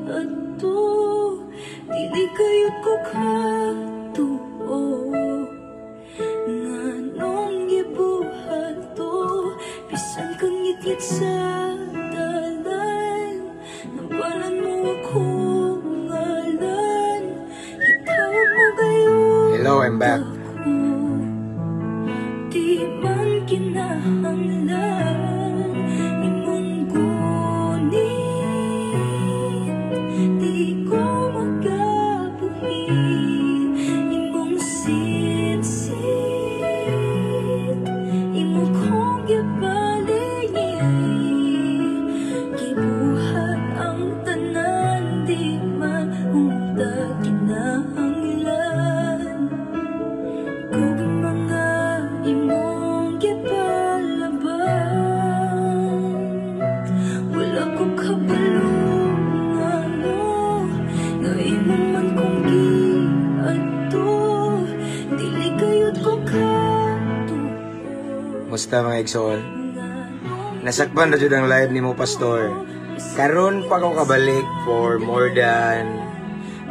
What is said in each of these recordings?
ato dili kayo ko katuo nganong gibuhat to bisan kang ngit-ngit sa dalan nabalan mo akong ngalan itawag mo kayo. Hello, I'm back. Di man kinahanglan imong gunit di ko magabuhi imong sit-sit imong kong gibalingin gibuhat ang tanan di man unta kinahanglan kung mga imong gipalaban wala ko kabalungan nga imong man kong giadto dili kayod ko katuo. Musta mga igsoon? Nasakpan na jud ang live ni mo, Pastor. Karon pa ko kabalik for more than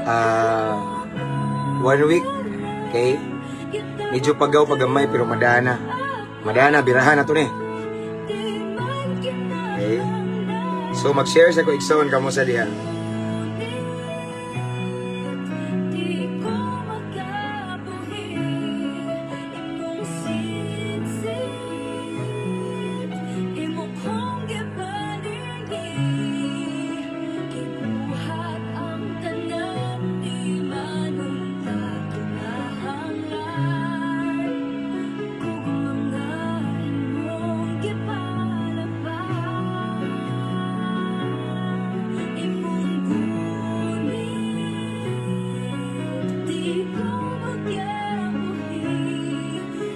1 week. Okay? Medyo pagaw-pagamay pero madana. Madana, birahan na to ni. Okay? So mag-share sa ko igsoon kamo sa diha. Di ko magabuhi imong sit-sit imong kong gibalingin gibuhat ang tanan di man unta kinahanglan kung mga imong gipalaban imong gunit di ko magabuhi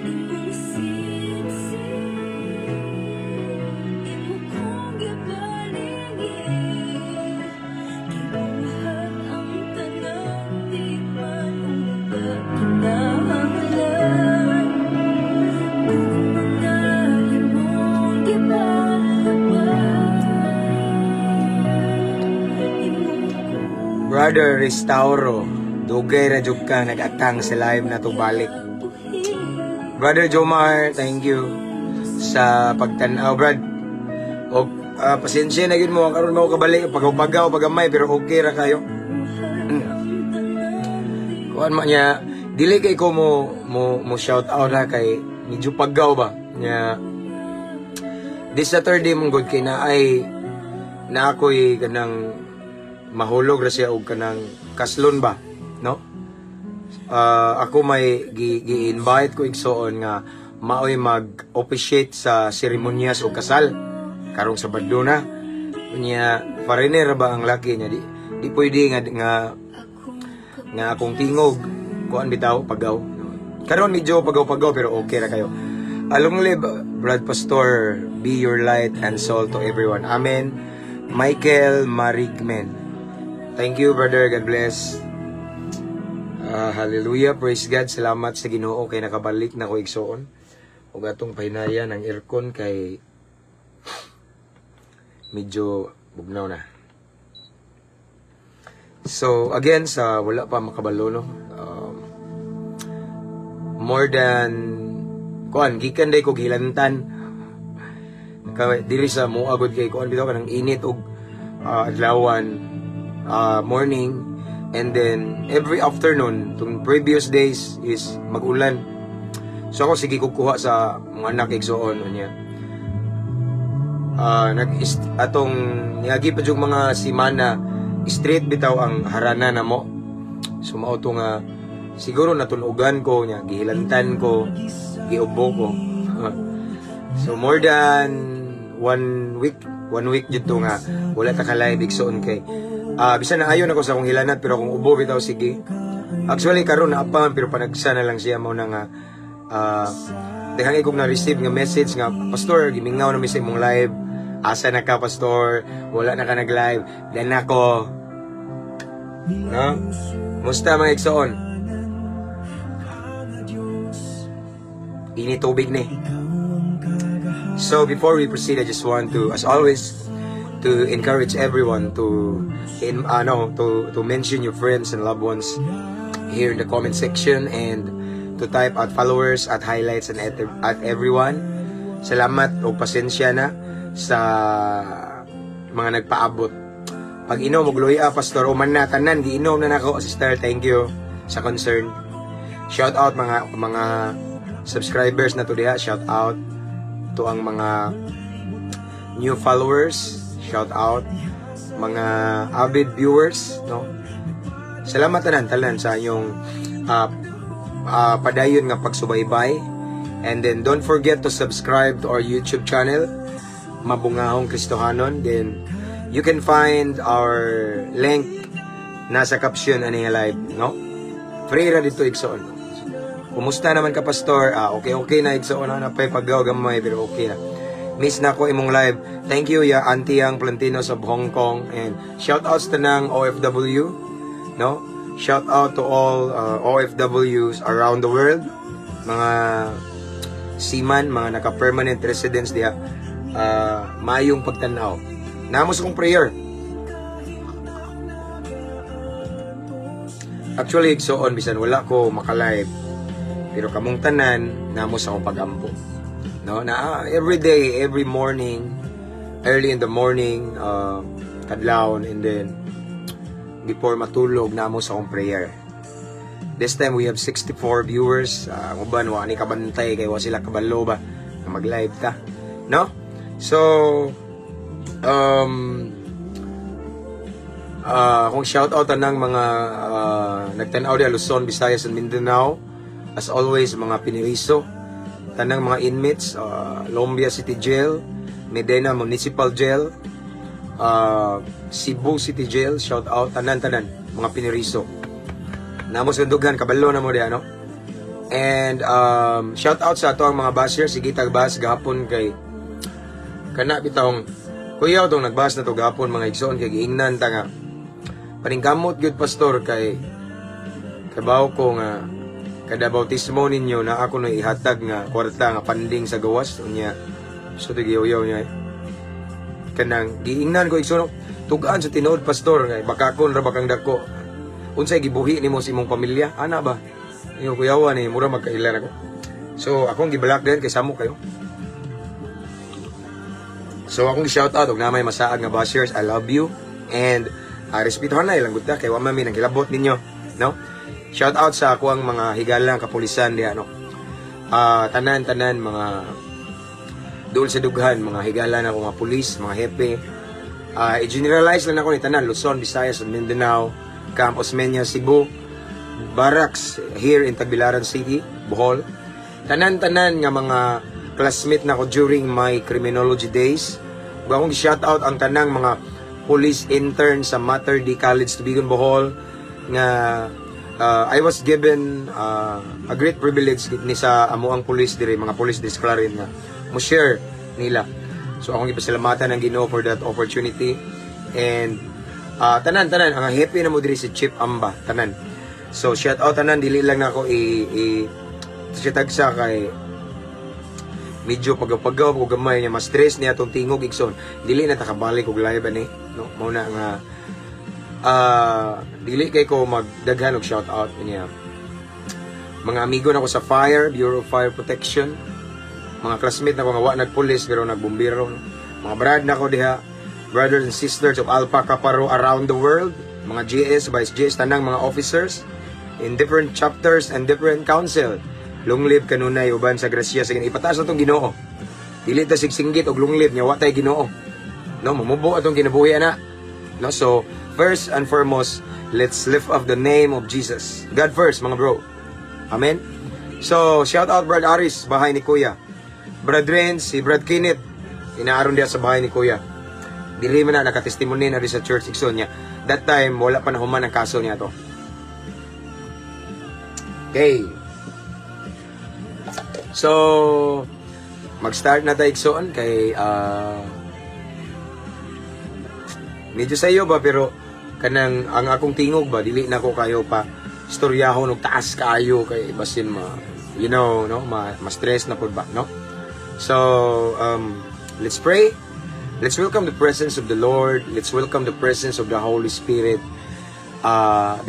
imong sit-sit imong kong gibalingin gibuhat ang tanan di man unta kinahanglan kung mga imong gipalaban imong Brother Restauro, dugay ra jud ka nag-atang sa live na to balik. Brother Jomar, thank you sa pagtan-aw, Brad. O pasensya na gyud mo karon mo kabalik pagaw-pagaw pagamay pero okay ra kayo. Kuan man niya, dili kay ko mo shout out na kay medyo paggaw ba nya. This Saturday mong good kay na ay na ako'y kanang mahulog ra siya og kanang kaslon ba, no? Ako may gi-invite ko igsoon nga maoy mag-officiate sa seremonyas o kasal karong Sabado na. Unya foreigner ba ang laki niya di pwede nga akong tingog kuan bitaw pagaw. Karon medyo pagaw-pagaw pero okay ra kayo. Long live Brad Pastor, be your light and salt to everyone. Amen. Michael Marigmen. Thank you, brother. God bless. Hallelujah. Praise God. Salamat sa Ginoo kay nakabalik na ko igsoon. Ug atong pahinaya ng aircon kay medyo bugnaw na. So, again, sa wala pa makabalo, no? More than kuan gikan day ko gilantan. Diri sa moagod kay kuan bitaw kanang init og adlawan. Morning and then every afternoon tung previous days is magulan. So ako sige kukuha sa mga anak igsoon niya. Atong niagi pa jug mga simana straight bitaw ang harana na mo. So mao to nga siguro natunugan ko niya, gihilantan ko, giubo ko. So more than 1 week dito nga wala ta ka live igsoon kay bisan na ayon ako sa akong hilanat pero kung ubo bitaw sige. Actually karon na pa pero panagsa na lang siya mao na nga dehang ikog na receive nga message nga pastor gimingaw na mi sa imong live. Asa na ka pastor? Wala na ka nag-live. Then ako no? Musta mga igsoon? Ini tubig ni. So before we proceed, I just want to, as always, to encourage everyone to mention your friends and loved ones here in the comment section, and to type at followers, at highlights, and at everyone. Salamat o pasensya na sa mga nagpaabot. Pag inom og luya, Pastor, o man na tanan giinom na nako, sister, thank you sa concern. Shout out mga subscribers na to diha, shout out to ang mga new followers, shout out mga avid viewers, no. Salamat tanan sa inyong padayon nga pagsubaybay. And then don't forget to subscribe to our YouTube channel, Mabungahong Kristohanon. Then you can find our link nasa caption ani live, no. Free ra dito igsoon. Kumusta naman ka, Pastor? Okay na igsoon na pay paggaw gamay, pero okay na. Miss na ko imong live. Thank you ya Auntie Yang Plantinos of Hong Kong, and shout outs to ng OFW, no. Shout out to all OFWs around the world, mga seaman, mga naka-permanent residents diha. Mayong pagtanaw. Namos kong prayer. Actually, igsoon bisan wala ko makalive, pero kamong tanan namos akong pagampo. No, na every day, every morning, early in the morning, kadlawon, and then before matulog namos akong prayer. This time we have 64 viewers. Uban wa ni kabantay kay wa sila kabalo ba na mag-live ta, no? So kung shout out ng mga nagtanaw di Luzon, Visayas, and Mindanao, as always mga piniriso, tanang mga inmates, Lombia City Jail, Medina Municipal Jail, Cebu City Jail, shout out tanan mga piniriso. Namos kandugan kabalo na mo diha, no? And shout out sa ato ang mga basher, sige tagbas gahapon kay kana bitawng kuya tong nagbas na to gahapon mga igsoon kay giingnan ta nga paningkamot gyud, Pastor, kay kabaw ko nga kada bautismo ninyo na ako na ihatag nga kwarta nga panding sa gawas unya. So tigiyaw niya kanang giingnan ko igsoon tugaan sa tinuod, Pastor, kay bakakon ra bakang dako. Unsay gibuhi nimo sa imong pamilya? Ana ba? Iyo kuyawa ni mura magkailan ako. So akong gibalak din kay samo kayo. So akong shout out og namay masaad nga bashers, I love you, and respetuhan na ilang gudta kay wa man mi nang hilabot ninyo, no? Shout out sa ako ang mga higalang kapulisan diha, no. Tanan mga dul sa dughan, mga higala na mga pulis, mga hepe. I-generalize lang ako ni tanan Luzon, Visayas, and Mindanao, Campos Menia, Cebu, Barracks here in Tagbilaran City, Bohol. Tanan nga mga classmate na ko during my criminology days. Akong shout out ang tanang mga police intern sa Mater Dei College, Tubigon, Bohol, nga I was given a great privilege ni sa amo ang police dire, mga police disclarin nga mo share nila. So akong gipasalamatan ang Ginoo for that opportunity. And tanan ang happy na mo diri si Chief Amba tanan. So shout out tanan, dili lang nako tagsa kay medyo pagapagaw ko gamay niya, mas stress niya tong tingog igsoon. Dili na takabalik og live ani, no? Mao na nga dili kay ko magdaghan og shout out niya. Mga amigo nako sa Fire, Bureau of Fire Protection, mga classmate nako nga wa nagpulis pero nagbumbiro, no? Mga brad nako diha, brothers and sisters of Alpha Kaparo around the world, mga GS, Vice GS, tanang mga officers in different chapters and different council. Long live kanunay uban sa grasya sa ipataas atong Ginoo. Dili ta sigsinggit og long live nya wa tay Ginoo. No, mamubo atong kinabuhi ana. No, so first and foremost, let's lift up the name of Jesus. God first, mga bro. Amen. So shout out Brad Aris, bahay ni Kuya. Brad Renz, si Brad Kenneth, inaaron dia sa bahay ni Kuya. Dili man na nakatestimony na rin sa church igsoon niya. That time wala pa nahuman ang kaso niya to. Okay. So mag-start na tayo igsoon kay medyo sayo ba, pero kanang ang akong tingog ba dili na ko kayo pa istoryahon og taas kaayo kay basin you know, no, ma-stress na pud ba, no? So let's pray. Let's welcome the presence of the Lord. Let's welcome the presence of the Holy Spirit.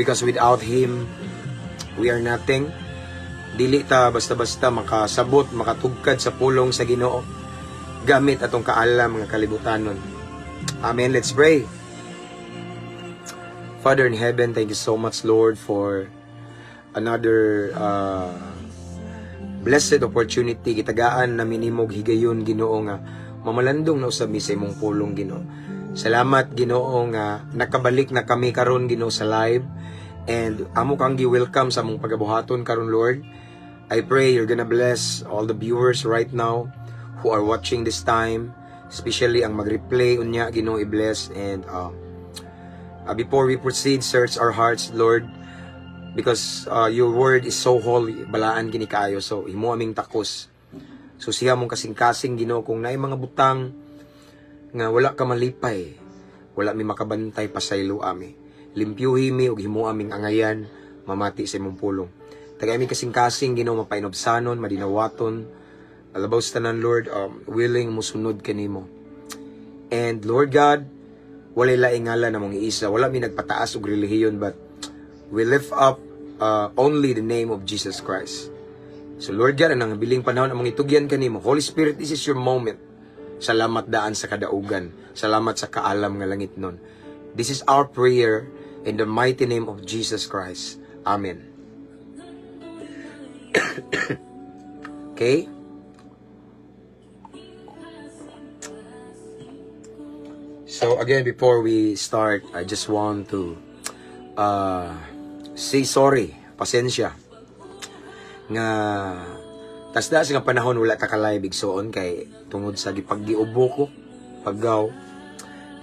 Because without Him, we are nothing. Dili ta basta-basta makasabot, makatugkad sa pulong sa Ginoo gamit atong kaalam nga kalibutanon. Amen. Let's pray. Father in heaven, thank you so much, Lord, for another blessed opportunity. Kitagaan na minimog higayon, Ginoo, nga mamalandong na usab mi sa imong pulong, Ginoo. Salamat, Ginoo, nga nakabalik na kami karon, Ginoo, sa live. And amo kang gi-welcome sa among pagabuhaton karon, Lord. I pray you're gonna bless all the viewers right now who are watching this time, especially ang mag-replay unya, Ginoo, i-bless. And before we proceed, search our hearts, Lord, because your word is so holy, balaan kini kaayo, so himo aming takos. So siya mong kasing-kasing, Ginoo, kung naay mga butang nga wala ka malipay, wala mi makabantay pasaylo ami. Limpyuhi mi ug himo aming angayan mamati sa imong pulong. Tagay mi kasing-kasing, Ginoo, mapainobsanon, madinawaton, alabaw sa tanan, Lord, willing musunod kanimo. And Lord God, walay laing ngalan namong iisa, wala mi nagpataas og relihiyon, but we lift up only the name of Jesus Christ. So Lord God, anang biling panahon among itugyan kanimo. Holy Spirit, this is your moment. Salamat daan sa kadaugan. Salamat sa kaalam nga langit nun. This is our prayer in the mighty name of Jesus Christ. Amen. Okay? So again, before we start, I just want to say sorry, pasensya. Nga tasda sa nga panahon wala ta ka-live igsoon kay tungod sa gipaggiubo ko, paggaw.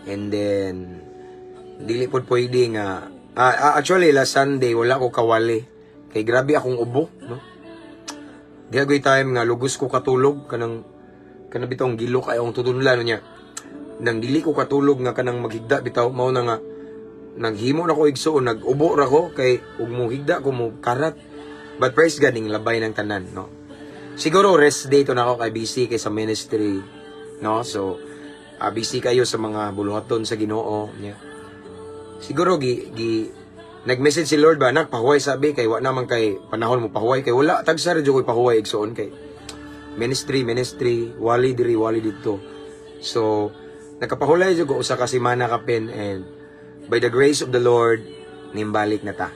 And then dili pod pwede nga actually last Sunday wala ko kawali kay grabe akong ubo, no? Diagoy time nga lugos ko katulog kanang bitong gilo kay ang tutunlan niya. Nang dili ko katulog nga kanang maghigda bitaw, mao na nga naghimo na ko igsoon, nag-ubo ra ko kay ug mo higda ko mo karat. But praise God, ning labay ng tanan, no? Siguro rest day to na ako kay busy kay sa ministry, no? So busy kayo sa mga buluhaton sa Ginoo niya. Siguro nag-message si Lord ba, anak, pahuway sabi kay wa naman kay panahon mo pahuway kay wala tagsa ra jud ko pahuway igsoon kay ministry, wali diri wali dito. So nakapahulay jud ko usa ka semana kapin, and by the grace of the Lord nimbalik na ta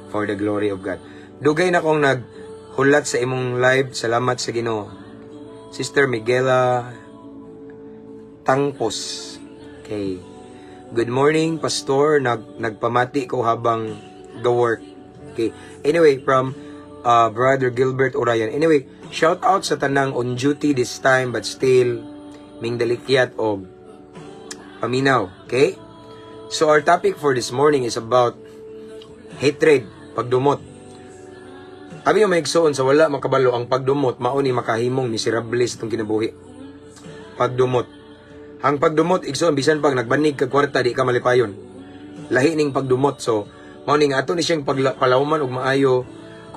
for the glory of God. Dugay na kong naghulat sa imong live. Salamat sa Ginoo. Sister Miguela Tangpos. Okay. Good morning, Pastor. Nagpamati ko habang ga-work. Okay. Anyway, from Brother Gilbert Orayan. Anyway, shout out sa tanang on duty this time but still ming dalikyat og paminaw. Okay? So our topic for this morning is about hatred, pagdumot. Abi yung maigsoon sa wala makabalo ang pagdumot, mao ni makahimong miserable sa itong kinabuhi. Pagdumot. Ang pagdumot, igsoon, bisan pag nagbanig ka kwarta, di ka malipayon. Lahi ning pagdumot. So, mao ni nga ato ni siyang palawman ug maayo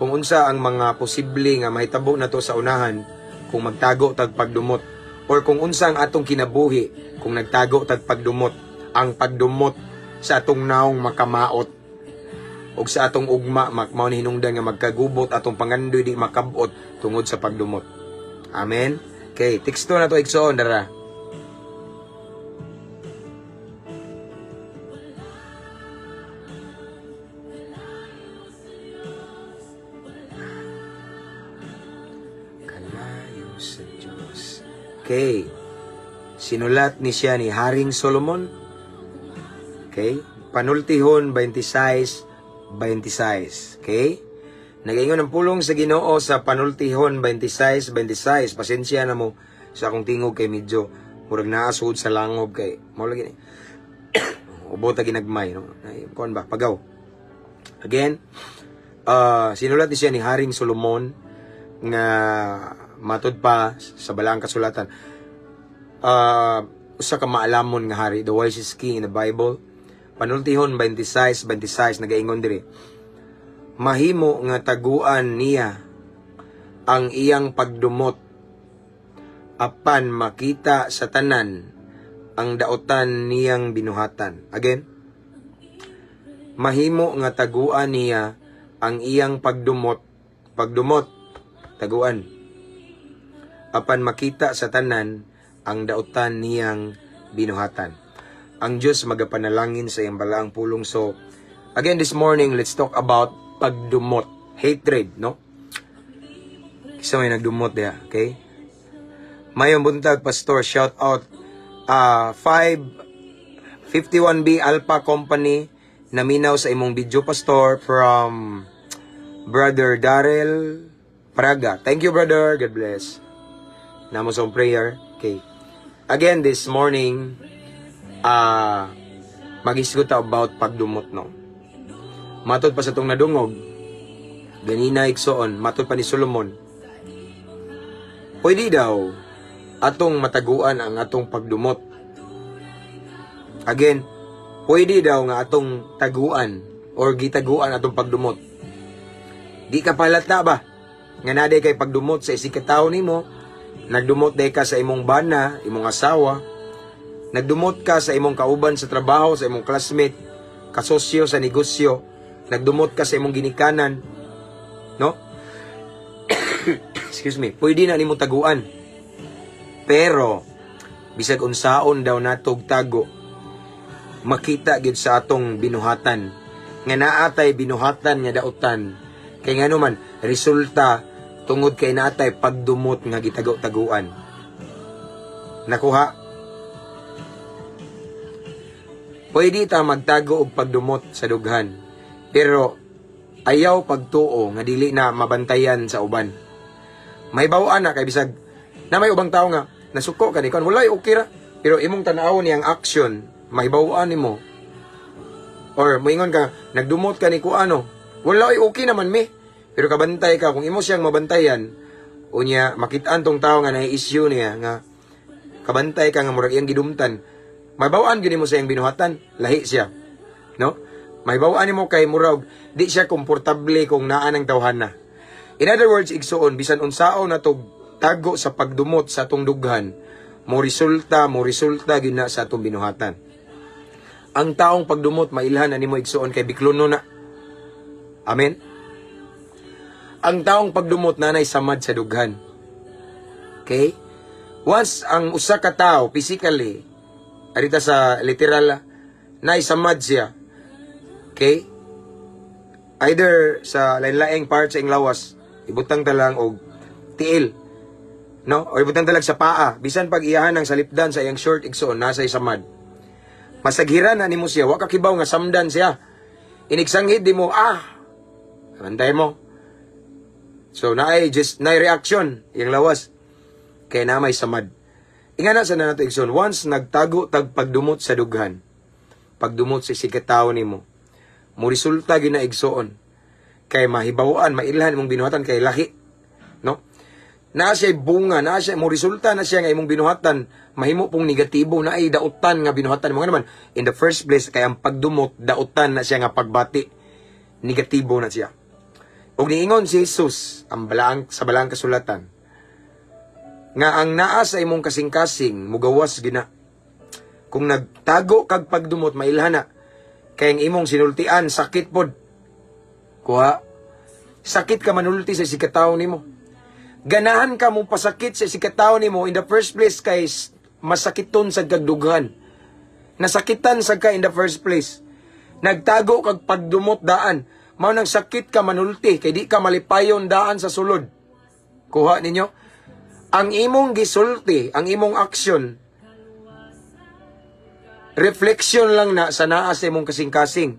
kung unsa ang mga posible nga mahitabo na to sa unahan kung magtago tag pagdumot. Or kung unsa ang atong kinabuhi kung nagtago tag pagdumot. Ang pagdumot sa atong naong makamaot ug sa atong ugma mao ni hinungdan nga magkagubot atong pangandoy di makabot tungod sa pagdumot. Amen. Okay, teksto na to igsoon dara. Kalayo sa Diyos. Okay. Sinulat ni siya ni Haring Solomon. Okay. Panultihon 26:26. Okay? Nagaingon ang pulong sa Ginoo sa Panultihon 26:26. Pasensya na mo sa akong tingog kay medyo murag naasud sa langob kay mao lagi ni. Ubo ta ginagmay, no? Ay, kon ba pagaw. Again, sinulat ni siya ni Haring Solomon nga matud pa sa balaang kasulatan. Usa ka maalamon nga hari, the wisest king in the Bible. Panultihon 26:26 nagaingon diri. Mahimo nga taguan niya ang iyang pagdumot apan makita sa tanan ang daotan niyang binuhatan. Again, mahimo nga taguan niya ang iyang pagdumot, taguan. Apan makita sa tanan ang daotan niyang binuhatan. Ang Diyos magapanalangin sa iyang balaang pulong. So, again this morning, let's talk about pagdumot, hatred, no? Isa may nagdumot diya, okay? Mayong buntag, Pastor, shout out 551B Alpha Company, naminaw sa imong video, Pastor, from Brother Darrell Praga. Thank you, brother. God bless. Namo sa prayer. Okay. Again, this morning, mag-isgot about pagdumot, no? Matod pa sa itong nadungog, ganina iksoon, matod pa ni Solomon, pwede daw atong mataguan ang atong pagdumot. Again, pwede daw nga atong taguan or gitaguan atong pagdumot. Di ka palata ba? Nga naday kay pagdumot sa isikataw nimo, nagdumot day ka sa imong bana, imong asawa, nagdumot ka sa imong kauban sa trabaho, sa imong classmate, kasosyo sa negosyo, nagdumot ka sa imong ginikanan, no? Excuse me, pwede na nimo taguan. Pero, bisag unsaon daw natog tago, makita gid sa atong binuhatan, nga naatay binuhatan nga daotan, kay nga naman, resulta, tungod kay naatay pagdumot nga gitago-taguan. Nakuha? Pwede ta magtago og pagdumot sa dughan, pero ayaw pagtuo nga dili na mabantayan sa uban. May bawaan na kay bisag na may ubang tao nga nasuko ka ni kon walay okay ra, pero imong tan-awon niyang action, may bawaan nimo. Or moingon ka nagdumot ka ni kuano, walay okay naman me. Pero kabantay ka, kung imo siyang mabantayan, unya, makitaan tong tao nga na-issue niya, nga kabantay ka nga murag iyang gidumtan, may bawaan gini mo sa iyang binuhatan, lahi siya. No? May bawaan mo kay murag, di siya komportable kung naan ang tawhana. In other words, igsuon, bisan unsao na to tago sa pagdumot sa atong dughan, mo resulta gina sa atong binuhatan. Ang taong pagdumot, mailhan na nimo igsuon kay biklono na. Amen? Ang taong pagdumot nanay samad sa dughan. Okay? Once ang usa ka tao physically, arita sa literal, nay samad siya. Okay? Either sa lain-laing part sa ing lawas, ibutang talang og tiil, no? O ibutang talang sa paa, bisan pag iyahan ng salipdan sa iyang short igsoon nasa samad. Masaghiran na nimo siya, wa ka kibaw nga samdan siya. Inigsanghid di mo, antay mo. So, naay reaction, yung lawas, kaya na may samad. Ingana sa na nato igsoon, once nagtago tag pagdumot sa dughan, pagdumot sa sikataw nimo, mo resulta gina igsoon, kay mahibawaan, mailhan imong binuhatan kay lahi, no? Na siya bunga, na siya, mo resulta na siya nga imong binuhatan, mahimo pong negatibo, na ay dautan nga binuhatan mo nga naman. In the first place, kay ang pagdumot, dautan na siya nga pagbati, negatibo na siya. Og niingon si Jesus sa balaang kasulatan nga ang naa sa imong kasing-kasing mugawas gina. Kung nagtago kag pagdumot mailhana kay ang imong sinultian sakit pod. Kuha. Sakit ka manulti sa sikataw nimo. Ganahan ka mo pasakit sa sikataw nimo in the first place kay masakiton sa kagdughan. Nasakitan sa ka in the first place. Nagtago kag pagdumot daan. Mao nang sakit ka manulti kay di ka malipayon daan sa sulod. Kuha ninyo. Ang imong gisulti, ang imong aksyon, reflection lang na sa naa sa imong kasing-kasing.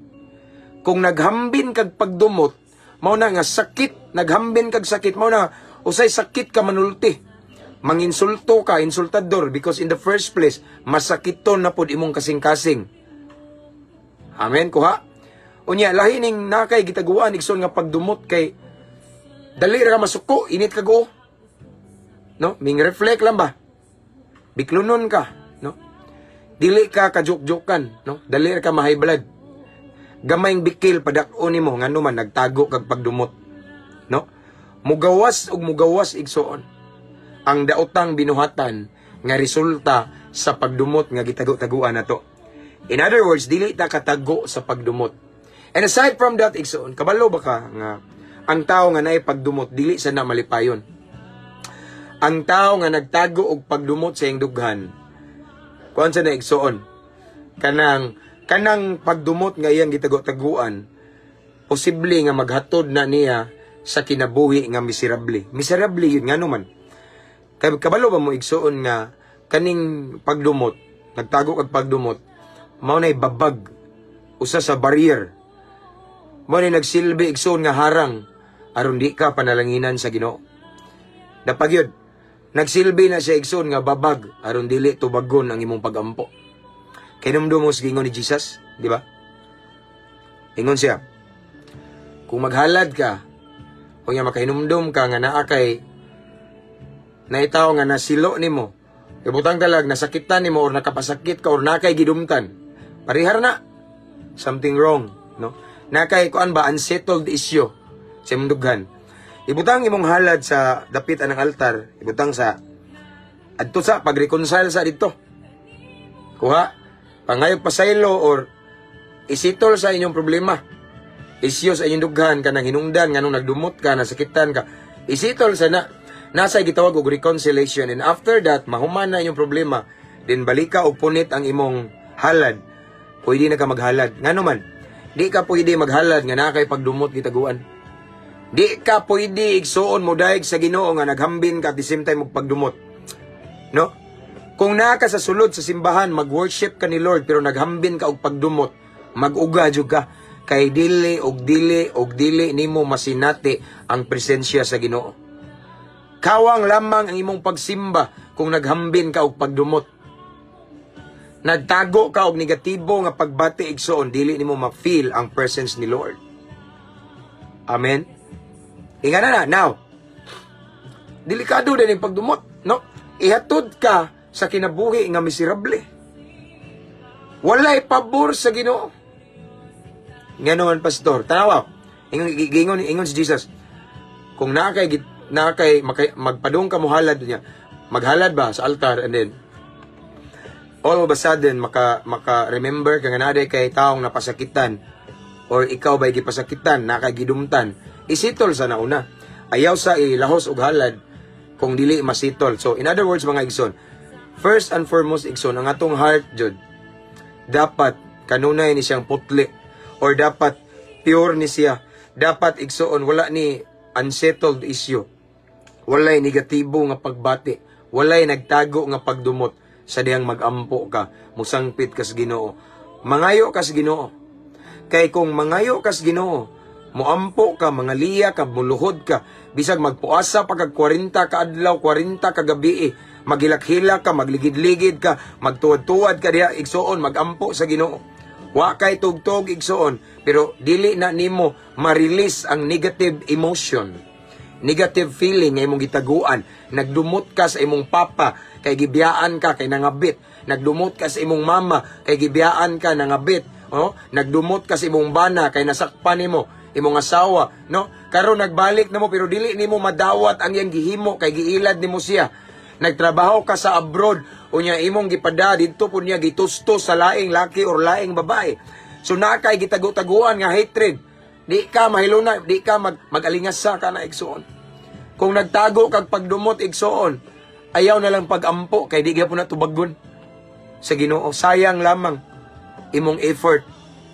Kung naghambin kag pagdumot, mao na nga sakit, naghambin kag sakit, mao na usay sakit ka manulti. Manginsulto ka, insultador, because in the first place, masakiton na pod imong kasing-kasing. Amen, kuha. Unya, lahi ning nakay gitaguan, igsoon nga pagdumot kay dali ra masuko, init kag o. No? Ming reflect lang ba? Biklunon ka, no? Dili ka kajuk-jukan, no? Dali ra ka ma-high blood. Gamayng bikil padak-o nimo ngano man nagtago kag pagdumot, no? Mugawas ug mugawas igsoon. Ang daotang binuhatan nga resulta sa pagdumot nga gitago-taguan nato. In other words, dili ta katago sa pagdumot. And aside from that, igsoon, kabalo ba ka nga ang tao nga naay pagdumot dili sa na malipayon. Ang tao nga nagtago og pagdumot sa iyang dughan, kuan sa na igsoon, kanang pagdumot nga iyang gitago-taguan, posible nga maghatod na niya sa kinabuhi nga miserable. Miserable yun nga naman. Kabalo ba mo igsoon nga kaning pagdumot, nagtago kag pagdumot, mao nay babag usa sa barrier. Mao nay nagsilbi igsoon nga harang aron di ka panalanginan sa Ginoo. Dapagyod, nagsilbi na siya igsoon nga babag aron dili tubagon ang imong pagampo. Kinumdum mo sa gingon ni Jesus, di ba? Ingon siya, kung maghalad ka, kung nga makahinumdum ka nga naa kay naitaw nga nasilo nimo, ibutang talag nasakitan nimo or nakapasakit ka or nakay gidumtan, parihar na. Something wrong, no? Nakay kuan ba unsettled issue sa imong dughan. Ibutang imong halad sa dapit anang altar, ibutang sa adto sa pagreconcile sa dito. Kuha pangayog pasaylo or isitol sa inyong problema. Isyo sa inyong dughan kanang hinungdan nganong nagdumot ka, nasakitan ka. Isitol sa nasa gitawag og reconciliation, and after that mahuman na inyong problema, then balik ka og punit ang imong halad. Pwede na ka maghalad. Ngano man, di ka pwede maghalad nga nakay pagdumot gitaguan. Di ka pwede igsuon mo daig sa Ginoo nga naghambin ka at the same time magpagdumot. No? Kung naka sa sulod sa simbahan, mag-worship ka ni Lord, pero naghambin ka og pagdumot, mag-uga jud ka. Kay dili og dili nimo masinati ang presensya sa Ginoo. Kawang lamang ang imong pagsimba kung naghambin ka og pagdumot. Nagtago ka og negatibo nga pagbati igsoon, dili nimo ma-feel ang presence ni Lord. Amen. Ingana na, now, delikado din yung pagdumot, no? Ihatod ka sa kinabuhi nga miserable. Walay pabor sa Ginoo. Nga naman, pastor, tanawa, ingon si Jesus, kung nakay magpadung ka mo halad niya, maghalad ba sa altar, and then all of a sudden maka-remember ka nga naday kay taong napasakitan, or ikaw ba'y gipasakitan, nakagidumtan, isitol sa nauna. Ayaw sa ilahos og halad kung dili masitol. So in other words, mga igsoon, first and foremost igsoon, ang atong heart jud dapat kanunay ni siyang putli, or dapat pure ni siya. Dapat igsoon wala ni unsettled issue, walay negatibo nga pagbati, walay nagtago nga pagdumot sa diyang magampo ka, musangpit ka sa Ginoo, mangayo ka sa Ginoo. Kay kung mangayo ka sa Ginoo, muampo ka, mangaliya ka, muluhod ka, bisag magpuasa pa kag 40 ka adlaw, 40 ka gabi, maghilakhila ka, magligid-ligid ka, magtuwad-tuwad ka diha igsoon, magampo sa Ginoo. Wa kay tugtog igsoon, pero dili na nimo ma-release ang negative emotion, negative feeling nga imong gitaguan. Nagdumot ka sa imong papa kay gibiyaan ka kay nangabit. Nagdumot ka sa imong mama kay gibiyaan ka nangabit. Oh, nagdumot ka sa imong bana kay nasakpan nimo imong asawa, no? Karon nagbalik namo pero dili nimo madawat ang iyang gihimo kay giilad nimo siya. Nagtrabaho ka sa abroad, unya imong gipada didto pud niya gitusto sa laing laki or laing babae. So nakay gitago-taguan nga hatred. Di ka mahiluna, di ka mag-alingasa ka na igsoon. Kung nagtago kag pagdumot igsoon, ayaw na lang pagampo kay di gyapon na tubagon sa Ginoo. Sayang lamang imong effort,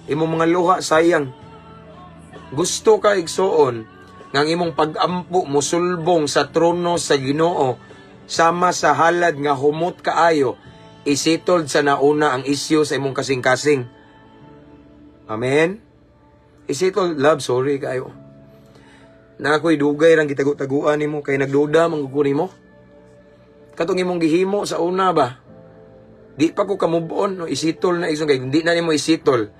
imong mga luha, sayang. Gusto ka igsoon ngang imong pagampo musulbong sa trono sa Ginoo, sama sa halad nga humot kaayo, isitod sa nauna ang isyu sa imong kasing-kasing. Amen? Isitod, love, sorry kayo. Na ako'y dugay rang gitago-taguan nimo kay nagduda mangguguni mo. Katong imong gihimo sa una ba? Di pa ko kamubon, no? Isitol na isong kay hindi na nimo isitol,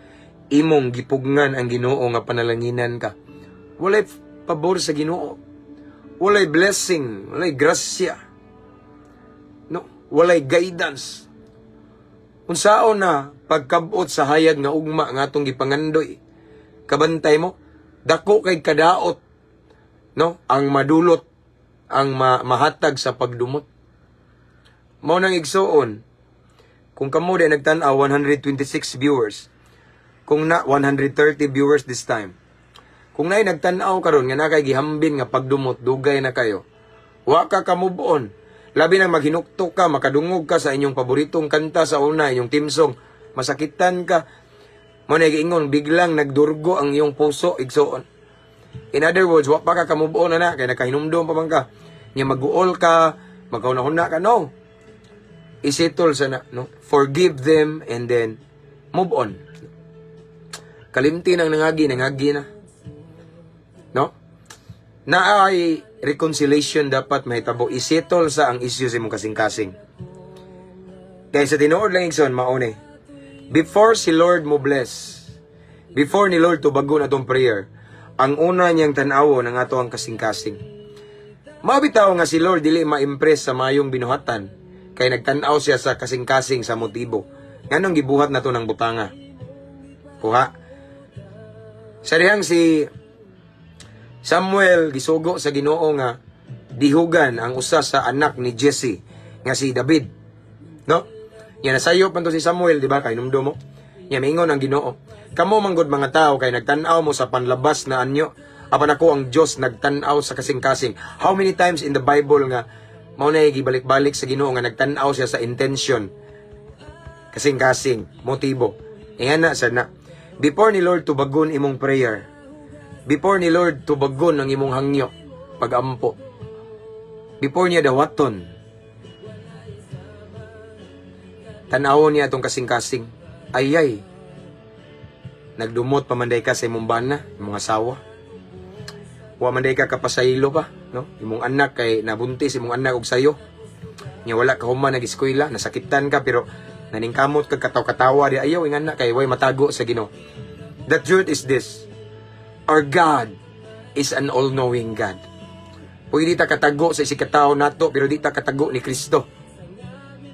imong gipugnan ang Ginoo nga panalanginan ka. Walay pabor sa Ginoo. Walay blessing, walay grasya. No, walay guidance. Unsaon na pagkabot sa hayag nga ugma nga atong gipangandoy. Kabantay mo, dako kay kadaot, no, ang madulot, ang mahatag sa pagdumot. Mao nang igsuon, Kung kamo din nagtan-aw 126 viewers. Kung na 130 viewers this time. Kung naay nagtan-aw karon nga nakay gihambin nga pagdumot dugay na kayo. Wa ka move on. Labi na maghinuktok ka, makadungog ka sa inyong paboritong kanta sa una, inyong team song. Masakitan ka. Mo na giingon biglang nagdurgo ang iyong puso igsoon. In other words, wa pa ka move on na kay nakahinumdom pa man ka. Nya mag-uol ka, magkauna ka, no. Isettle sana, no? Forgive them and then move on. Kalimti nang nangagi na. No? Na ay reconciliation dapat mahitabo. Isettle sa ang issue sa imong kasing-kasing. Kaya sa tinuod lang igsoon, maone. Before si Lord mo bless, before ni Lord tubago na itong prayer, ang una niyang tanawo ng ato ang kasing-kasing. Mabitaw nga si Lord dili ma-impress sa mayong binuhatan. Kay nagtanaw siya sa kasing-kasing sa motibo. Nganong gibuhat na to ng butanga. Kuha. Sa dihang si Samuel gisugo sa Ginoo nga dihugan ang usa sa anak ni Jesse nga si David. No? Yan nasayo pa to si Samuel, di ba? Kay numdo mo. Yan mingon ang Ginoo. Kamo manggod mga tao kay nagtanaw mo sa panlabas na anyo. Apan ako ang Dios nagtanaw sa kasing-kasing. How many times in the Bible nga mao na gibalik-balik sa Ginoo nga nagtan-aw siya sa intention, kasing-kasing, motibo. Ingana sana. Before ni Lord tubagon imong prayer, before ni Lord tubagon ang imong hangyo, pag-ampo, before niya dawaton, tanawon niya itong kasing-kasing, ayay, nagdumot pamanday ka sa imong bana, imong asawa. Wa manday ka kapasaylo pa, no? Imong anak kay nabuntis imong anak og sayo. Nya wala ka human nag-eskwela, nasakitan ka pero naningkamot kag kataw-katawa di ayaw ing anak kay way matago sa Ginoo. The truth is this. Our God is an all-knowing God. Pwede ta katago sa isikatawo nato pero di ta katago ni Kristo.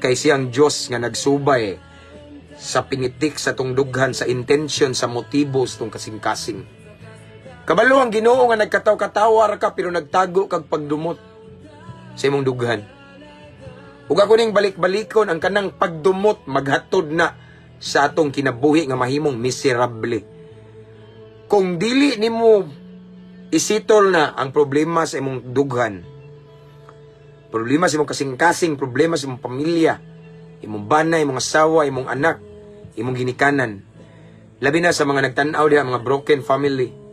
Kay siyang Dios nga nagsubay sa pinitik sa tungdughan sa intention sa motibo sa tong kasing-kasing. Kabalo ang Ginoo nga nagkataw-katawar ka pero nagtago kag pagdumot sa imong dughan. Ug ako ning balik-balikon ang kanang pagdumot maghatod na sa atong kinabuhi nga mahimong miserable. Kung dili nimo isitol na ang problema sa imong dughan, problema sa imong kasing-kasing, problema sa imong pamilya, imong bana, imong asawa, imong anak, imong ginikanan, labi na sa mga nagtan-aw diha mga broken family.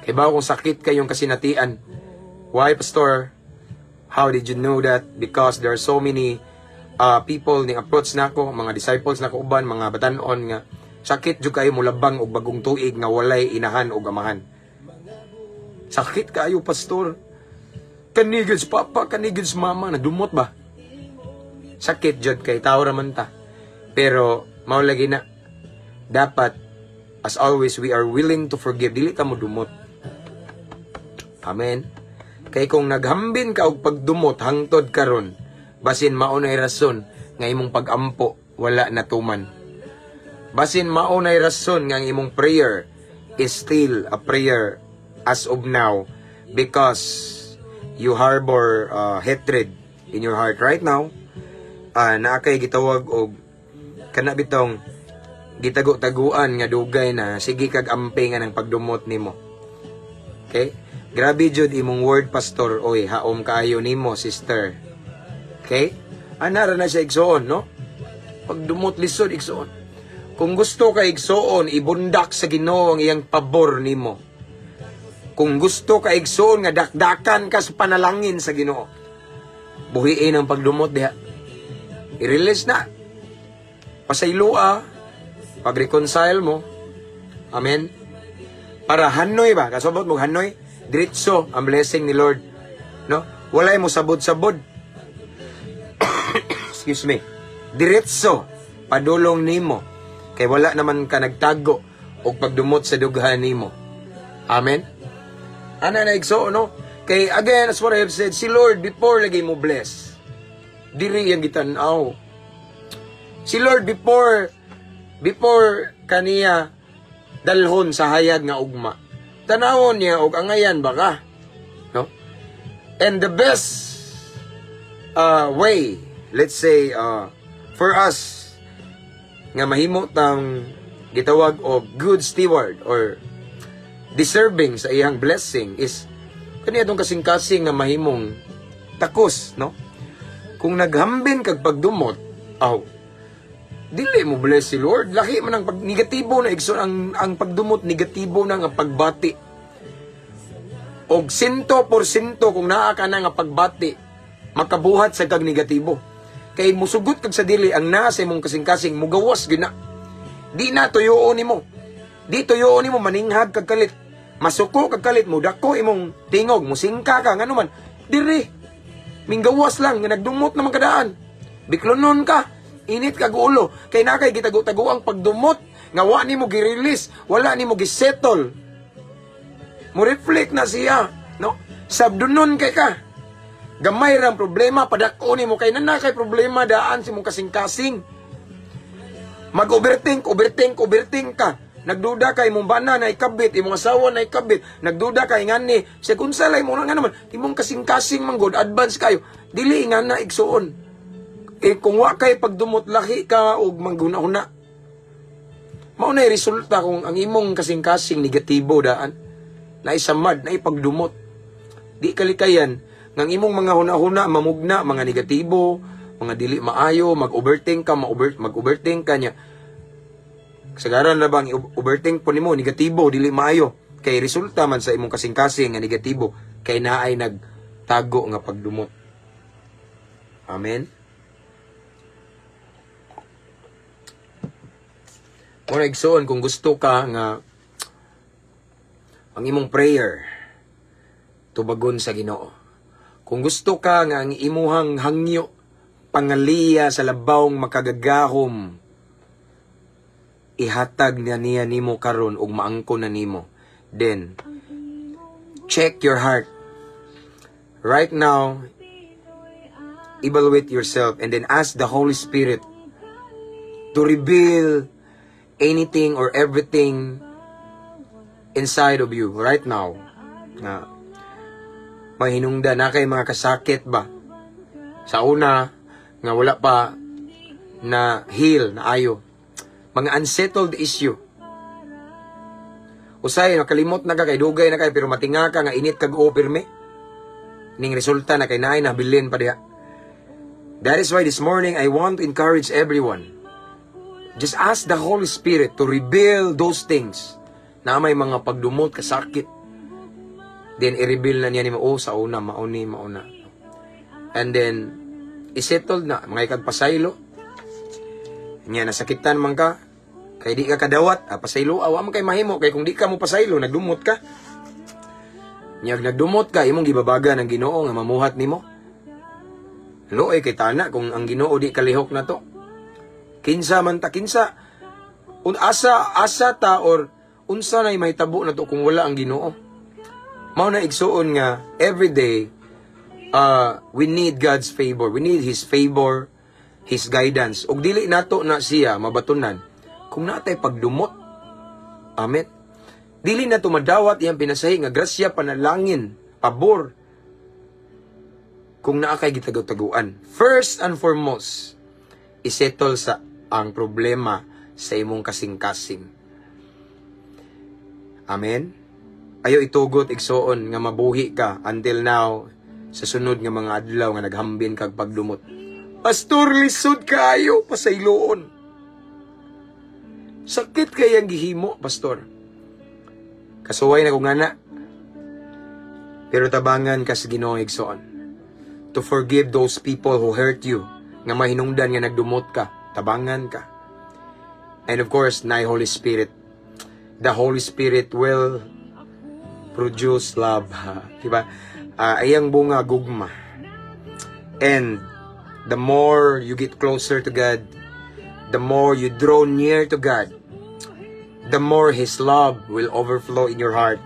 Kay ba kung sakit kayong kasinatian? Why, Pastor? How did you know that? Because there are so many people ning approach nako, mga disciples nako uban, mga batan-on nga sakit jud kayo mulabang og bagong tuig nga walay inahan og amahan. Sakit kayo, Pastor. Kanigid sa papa, kanigid sa mama, nadumot ba? Sakit jud kay tao ra man ta. Pero mao lagi na dapat as always we are willing to forgive, dili ta mo dumot. Amen. Kay kung naghambin ka og pagdumot hangtod karon, basin maunay rason nga imong pag-ampo wala natuman. Basin maunay rason nga imong prayer is still a prayer as of now because you harbor hatred in your heart right now. Naa kay gitawag og kana bitong gitago-taguan nga dugay na sige kag ampe nga ng pagdumot nimo. Okay? Grabe jud imong word, Pastor. Oy, haom kaayo nimo, sister. Okay? Anara na siya igsoon, no? Pagdumot lisod igsoon. Kung gusto ka igsoon, ibundak sa Ginoo ang iyang pabor nimo. Kung gusto ka igsoon nga dakdakan ka sa panalangin sa Ginoo, buhiin ang pagdumot diha. I-release na. Pasaylua, pag-reconcile mo. Amen. Para hanoy ba? Kasabot mo hanoy, diretso ang blessing ni Lord. No? Walay mo sabod-sabod. Excuse me. Diretso padulong nimo. Kay wala naman ka nagtago og pagdumot sa dughan nimo. Amen. Ana na igso, no? Kay again, as what I have said, si Lord before lagi mo bless. Diri yang gitanaw. Si Lord before kaniya dalhon sa hayag nga ugma, tanawon niya og angayan baka, no? And the best way, let's say for us nga mahimo tang gitawag og good steward or deserving sa iyang blessing is kani atong kasing-kasing nga mahimong takos, no? Kung naghambin kag pagdumot, dili mo bless si Lord. Laki man ang negatibo na igsoon ang pagdumot, negatibo na nga pagbati. Og 100% kung naa ka na nga pagbati, makabuhat sa kag negatibo. Kay musugot kag sa dili ang naa sa imong kasing-kasing mugawas gyud na. Di na tuyoon nimo. Di tuyoon nimo maninghag kag kalit. Masuko kag kalit mo dako imong tingog, musingka ka ngano man. Diri. Minggawas lang nga nagdumot na magkadaan. Biklonon ka. Init kag ulo kay na kay gitago-tago ang pagdumot nga wa nimo gi-release, wala nimo gi-settle. Mo reflect na siya, no? Sabdunon kay ka. Gamay ra ang problema padako nimo kay na kay problema daan si mong kasing-kasing. Mag-overthink ka. Nagduda kay imong bana na ikabit, imong asawa na ikabit. Nagduda kay ngani, sa kunsalay mo nga naman, imong kasing-kasing manggod advance kayo. Dili nga na igsuon. Kung wa kay pagdumot lahi ka og mangguna-una. Mao na resulta kung ang imong kasing-kasing negatibo daan na isamad na ipagdumot. Di kalikayan ng imong mga huna-huna mamugna mga negatibo, mga dili maayo, mag-overthink ka, mag-overthink ka niya. Kasagaran na bang overthink po nimo negatibo, dili maayo. Kay resulta man sa imong kasing-kasing nga negatibo kay naay nagtago nga pagdumot. Amen. Muna igsoon kung gusto ka nga ang imong prayer tubagon sa Ginoo. Kung gusto ka nga ang imuhang hangyo pangaliya sa labawng makagagahom ihatag na niya nimo karon ug maangkon na nimo, then check your heart right now, evaluate yourself, and then ask the Holy Spirit to reveal anything or everything inside of you right now na mahinungdan na kay mga kasakit ba sa una nga wala pa na heal na ayo, mga unsettled issue. Usay nakalimot na ka kay dugay na kay pero matinga ka nga init kag pirme ning resulta na kay naay nabilin pa diha. That is why this morning I want to encourage everyone. Just ask the Holy Spirit to reveal those things na may mga pagdumot, kasakit. Then, i-reveal na niya ni mo, sa una, mauna. And then, isettled na, mga ikagpasaylo. Niya, nasakitan man ka, kay di ka kadawat, pasaylo, awa man kay mahimo, kay kung di ka mo pasaylo, nagdumot ka. Niya, nagdumot ka, imong gibabaga ng Ginoo nga mamuhat nimo. Loy, kay tana, kung ang Ginoo di kalihok na to. Kinsa man ta, kinsa asa ta or unsa na mahitabo na to kung wala ang Ginoo. Mao na igsuon nga everyday we need God's favor, we need His favor, His guidance. Og dili nato na siya mabatunan kung natay pagdumot. Amen. Dili na to madawat iyang pinasahi nga grasya, panalangin, pabor kung naa kay gitagaw-taguan. First and foremost, isettle sa ang problema sa imong kasing-kasing. Amen? Ayo itugot igsoon nga mabuhi ka until now sa sunod nga mga adlaw nga naghambin kag pagdumot. Pastor, lisod kaayo pasayloon. Sakit kayang gihimo, pastor. Kasuway na kung ngana. Pero tabangan ka sa Ginoo igsoon to forgive those people who hurt you, nga mahinungdan nga nagdumot ka. Tabangan ka. And of course, na Holy Spirit. The Holy Spirit will produce love. Diba? Ayang bunga gugma. And the more you get closer to God, the more you draw near to God, the more His love will overflow in your heart.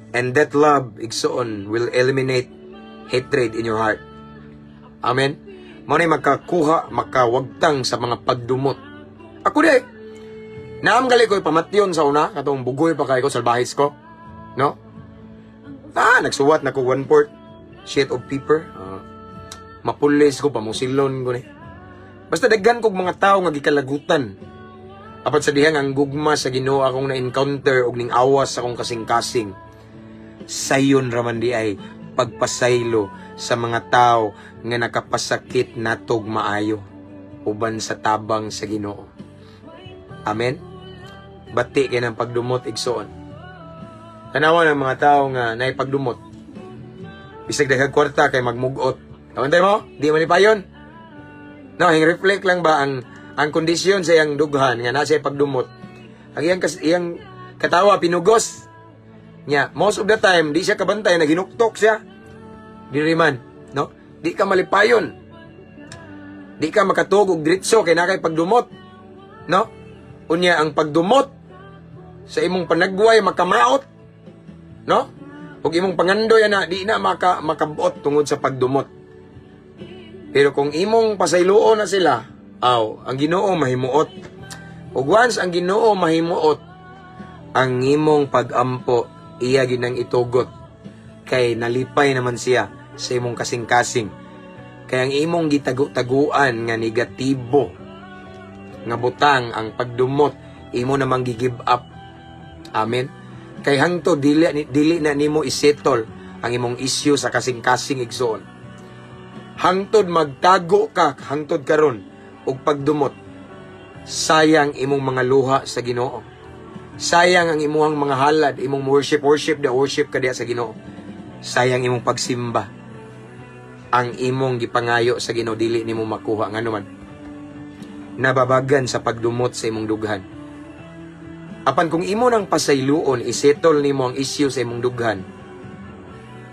And that love, igsoon, will eliminate hatred in your heart. Amen? Manay magkakuha, makawagtang sa mga pagdumot. Ako di, naamgali ko pamatyon sa una, katong bugoy pa kayo ko, salbahis ko. No? Nagsuwat na ko 1/4 sheet of paper. Mapulis ko, pamusilon ko ni. Basta daghan kog mga tao nga gikalagutan. Apat sa dihang ang gugma sa Ginoo akong na-encounter og ning awas sa akong kasing-kasing. Sayon raman di ay pagpasaylo sa mga tao nga nakapasakit natog maayo uban sa tabang sa Ginoo. Amen. Bati kay ng pagdumot igsoon. Tanawan ang mga tao nga naipagdumot. Bisag daghang kwarta kay magmugot. Tawantay mo? Di man ipayon. No, hing reflect lang ba ang kondisyon sa iyang dughan nga nasa pagdumot. Ang iyang katawa pinugos. Nya, most of the time di siya kabantay, naghinuktok siya. Diri man, no? Di ka malipayon. Di ka makatug og diretso kay nakay pagdumot. No? Unya ang pagdumot sa imong panagway makamaot. No? Ug imong pangandoy ana di na makabuot tungod sa pagdumot. Pero kung imong pasayloon na sila, ang Ginoo mahimuot. Ug once ang Ginoo mahimuot, ang imong pag-ampo iya ginang itugot kay nalipay naman siya sa imong kasing-kasing. Kay ang imong gitagu-taguan nga negatibo nga butang ang pagdumot imo namang gi-give up. Amen. Kay hangtod dili na nimo isettle ang imong issue sa kasing-kasing igsoon. Hangtod magtago ka hangtod karon og pagdumot. Sayang imong mga luha sa Ginoo. Sayang ang imong mga halad, imong worship ka diya sa Ginoo. Sayang imong pagsimba. Ang imong gipangayo sa Ginoo dili nimo makuha ngano man. Nababagan sa pagdumot sa imong dughan. Apan kung imo nang pasayloon, isettle nimo ang issue sa imong dughan,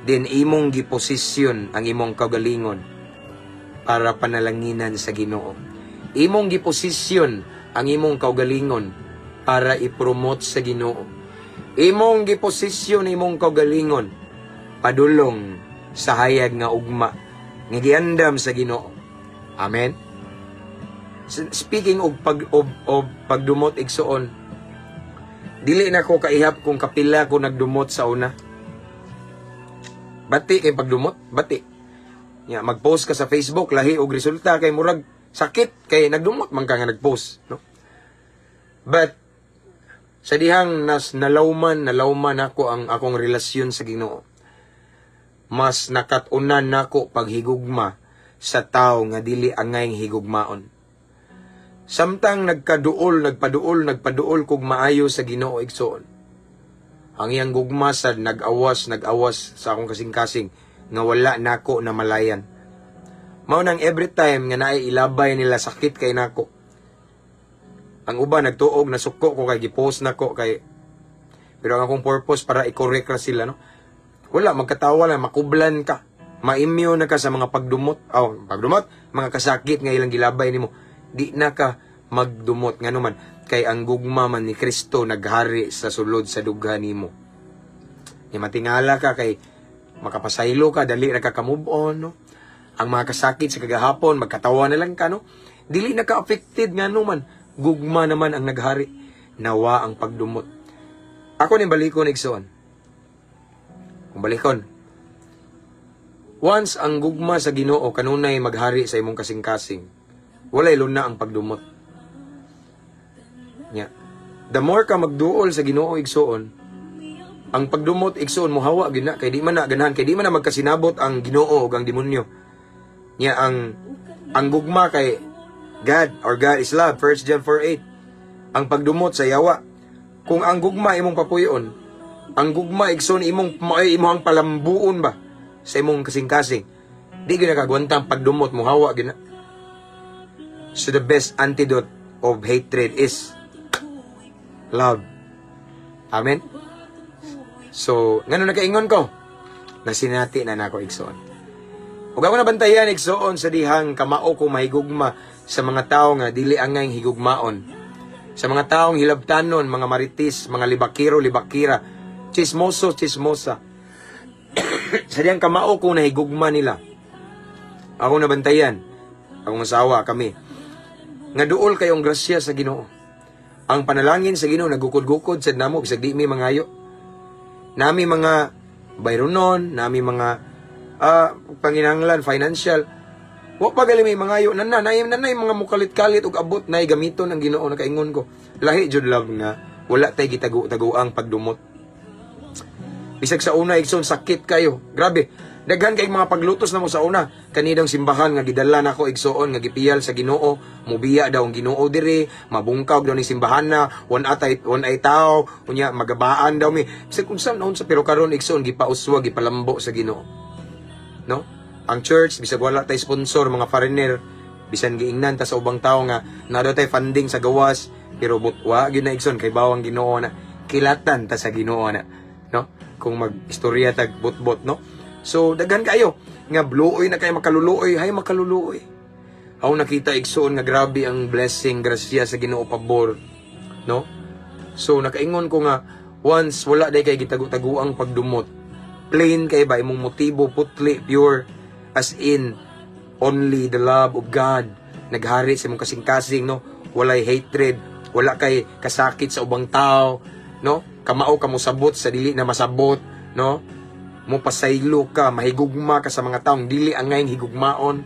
then imong giposisyon ang imong kaugalingon para panalanginan sa Ginoo. Imong giposisyon ang imong kaugalingon para ipromote sa Ginoo. Imong giposisyon imong kaugalingon padulong sa hayag nga ugma nga giandam sa Ginoo. Amen. Speaking of pagdumot igsoon, dili na ko kaihap kung kapila ko nagdumot sa una. Bati kay pagdumot, bati. Ya, mag-post ka sa Facebook, lahi og resulta kay murag sakit kay nagdumot man ka nga nag-post, no? But sa dihang nalawman ako ang akong relasyon sa Ginoo. Mas nakatunan nako paghigugma sa tao nga dili angay higugmaon. Samtang nagpaduol kog maayo sa Ginoo igsoon. Ang iyang gugma sad nag-awas sa akong kasing-kasing nga wala nako na malayan. Mao nang every time nga naay ilabay nila sakit kay nako. Ang uban nagtuog na suko ko kay gipost nako kay pero ang akong purpose para i-correct ra sila, no. Wala magkatawa lang, makublan ka. Ma-immune na ka sa mga pagdumot, mga kasakit nga ilang gilabay nimo. Di na ka magdumot nga naman kay ang gugma man ni Kristo naghari sa sulod sa dughan nimo. Ni matingala ka kay makapasaylo ka, dali na ka move on, no? Ang mga kasakit sa kagahapon, magkatawa na lang ka, no? Dili na ka affected nga naman. Gugma naman ang naghari. Nawa ang pagdumot. Ako ni balikon igsoon. Kung balikon. Once ang gugma sa Ginoo kanunay maghari sa imong kasing-kasing, walay luna ang pagdumot. Nya. The more ka magduol sa Ginoo igsoon, ang pagdumot igsoon mohawa gina kay di man na ganahan, kay di man na magkasinabot ang Ginoo ug ang demonyo. Nya ang gugma kay God or God is love, 1 John 4:8. Ang pagdumot sa yawa. Kung ang gugma imong papuyon, ang gugma igsoon imong palambuon ba sa imong kasing-kasing, di gyud nakagwanta ang pagdumot mohawa gina. So the best antidote of hatred is love. Amen. So, ngano nakaingon ko? Nasinati na nako igsoon. Ug ako nabantayan igsoon sa dihang kamao ko mahigugma sa mga tawo nga dili angay higugmaon. Sa mga taong hilabtanon, mga maritis, mga libakira, chismosa. Sa diyang kamao ko nahigugma nila. Ako nabantayan, akong asawa kami, nga duol kayong grasya sa Ginoo. Ang panalangin sa Ginoo nagukod-gukod sad namo bisag di mi mangayo. Nami mga bayronon, nami mga panginahanglan financial, Wa pa gali may mangayo nanay mga mukalit-kalit ug abot nay gamiton ang Ginoo na kaingon ko. Lahi jud love nga wala tay gitago-taguang pagdumot. Bisag sa una igsoon sakit kayo. Grabe. Daghan kay mga paglutos na mo sa una. Kanidang simbahan nga gidala nako igsoon nga gipiyal sa Ginoo, mubiya daw ang Ginoo diri, mabungkaw daw ni simbahan na, one ay tao, unya magabaan daw mi. Bisag kung saan sa pero karon igsoon gipauswa, gipalambo sa Ginoo. No? Ang church bisag wala tay sponsor mga foreigner, bisan giingnan ta sa ubang tao nga na daw tay funding sa gawas, pero butwa gyud na igsoon kay bawang Ginoo na kilatan ta sa Ginoo na, no? Kung mag-istorya tag bot-bot, no? So daghan kayo nga bluoy na kay makaluluoy, hay makaluluoy. Aw nakita igsoon nga grabe ang blessing, grasya sa Ginoo pabor, no? So nakaingon ko nga once wala day kay gitago-tago ang pagdumot. Plain kay ba imong motibo putli, pure, as in only the love of God naghari sa imong kasing-kasing, no? Walay hatred, wala kay kasakit sa ubang tao, no? Kamao ka mo sabot sa dili na masabot, no? Mo pasaylo ka, mahigugma ka sa mga taong dili angay higugmaon.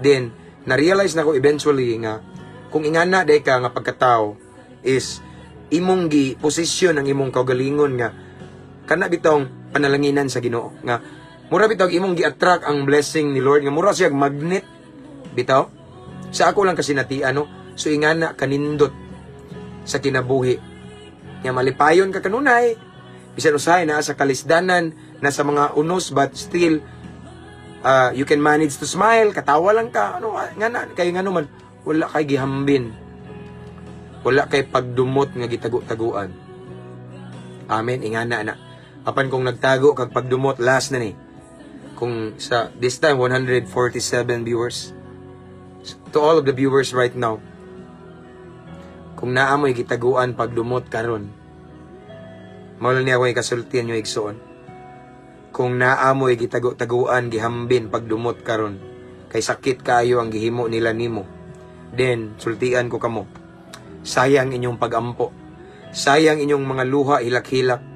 Then na-realize na ko eventually nga kung ingana day ka nga pagkatao is imong gi posisyon ang imong kaugalingon nga kana bitong panalanginan sa Ginoo nga mura bitaw imong gi-attract ang blessing ni Lord nga mura siya magnet bitaw. Sa ako lang kasi natian, no? So ingana kanindot sa kinabuhi nga malipayon ka kanunay bisan usahay na sa kalisdanan na sa mga unos but still you can manage to smile, katawa lang ka, ano ngana kay ngano man wala kay gihambin, wala kay pagdumot nga gitago-taguan. Amen. Ingana na apan kung nagtago kag pagdumot last na ni kung sa this time 147 viewers. To all of the viewers right now, kung naamoy gitaguan pagdumot karon, mao niya ako ikasultian nyo igsoon. Kung naamoy gitago-taguan gihambin pagdumot karon, kay sakit kayo ang gihimo nila nimo, then sultian ko kamo, sayang inyong pagampo, sayang inyong mga luha hilak-hilak,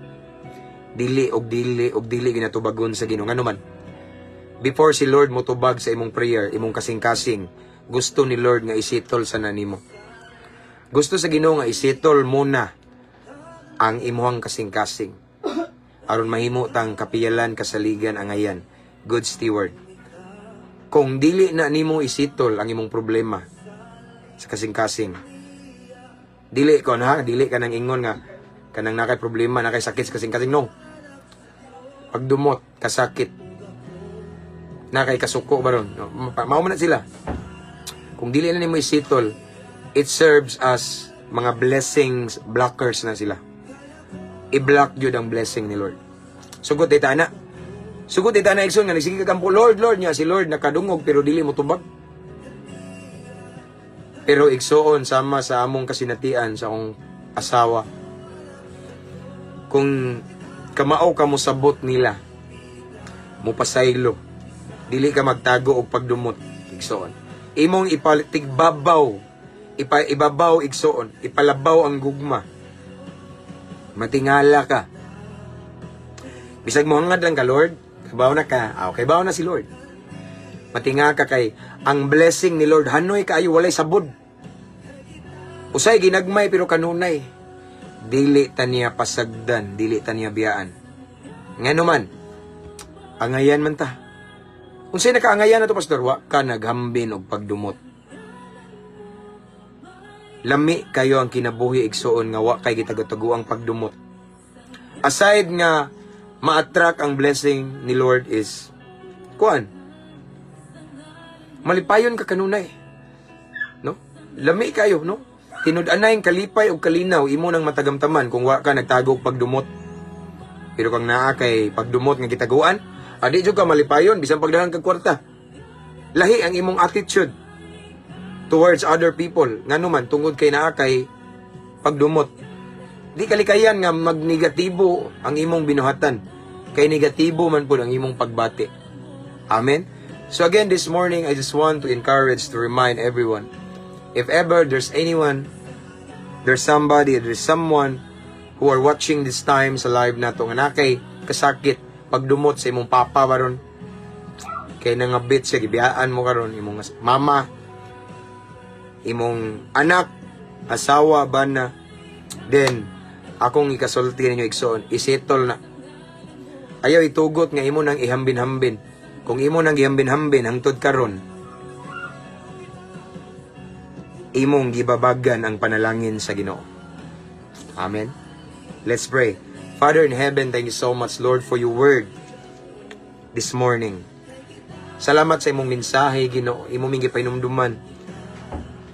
dili ginatubagon sa Ginoo. Ngano man, before si Lord motubag sa imong prayer, imong kasing-kasing, gusto ni Lord nga isitol sa nanimo. Gusto sa Ginoo nga isitol muna ang imuhang kasing-kasing aron mahimo tang kapiyalan, kasaligan, angayan, good steward. Kung dili na nimo isitol ang imong problema sa kasing-kasing, dili ka nang ingon nga kanang nakay problema, nakay sakit sa kasing-kasing, no. Pagdumot, kasakit, nakay kasuko baron, no? Mao man na sila. Kung dili na nimo isitol, it serves as mga blessings blockers na sila. I-block yun ang blessing ni Lord. Sugot ita na. Sugot ita na igsoon nga nagsige kagampo, Lord niya si Lord nakadungog pero dili mo tubag. Pero igsoon sama sa among kasinatian sa akong asawa. Kung kamao ka mo sabot nila, mo pasaylo, dili ka magtago og pagdumot igsoon. Imong ibabaw igsoon, ipalabaw ang gugma. Matingala ka. Bisag mo hangad lang ka, Lord, kabaw na ka. Okay, baw na si Lord. Matinga ka kay ang blessing ni Lord hanoy kaayo walay sabod. Usay ginagmay pero kanunay. Dili ta niya pasagdan, dili ta niya biyaan. Ngano man, angayan man ta. Unsay nakaangayan na to, pastor, wa ka naghambin og pagdumot. Lami kayo ang kinabuhi igsoon nga wa kay gitagataguang pagdumot. Aside nga ma-attract ang blessing ni Lord is kuan, malipayon ka kanunay, no? Lami kayo, no? Tinud-anay kalipay og kalinaw imo nang matagamtaman kung wa ka nagtago og pagdumot. Pero kang naa kay pagdumot nga gitaguan, adi jud ka malipayon bisan pagdalan kag kwarta. Lahi ang imong attitude towards other people, ngano man tungod kay naa kay pagdumot. Di kalikayan nga magnegatibo ang imong binuhatan, kay negatibo man pud ang imong pagbati. Amen. So again this morning I just want to encourage, to remind everyone, if ever there's someone who are watching this time sa live nato nga nakay kasakit pagdumot sa imong papa baron, Kay nangabit siya, gibiyaan mo karon imong mama, imong anak, asawa, bana. Then, akong ikasulti ninyo igsoon, isettle na. Ayaw itugot nga imo nang ihambin-hambin. Kung imo nang ihambin-hambin, hangtod karon, imong gibabagan ang panalangin sa Ginoo. Amen. Let's pray. Father in heaven, thank you so much, Lord, for your word this morning. Salamat sa imong mensahe, Ginoo. Imong mingi painumduman.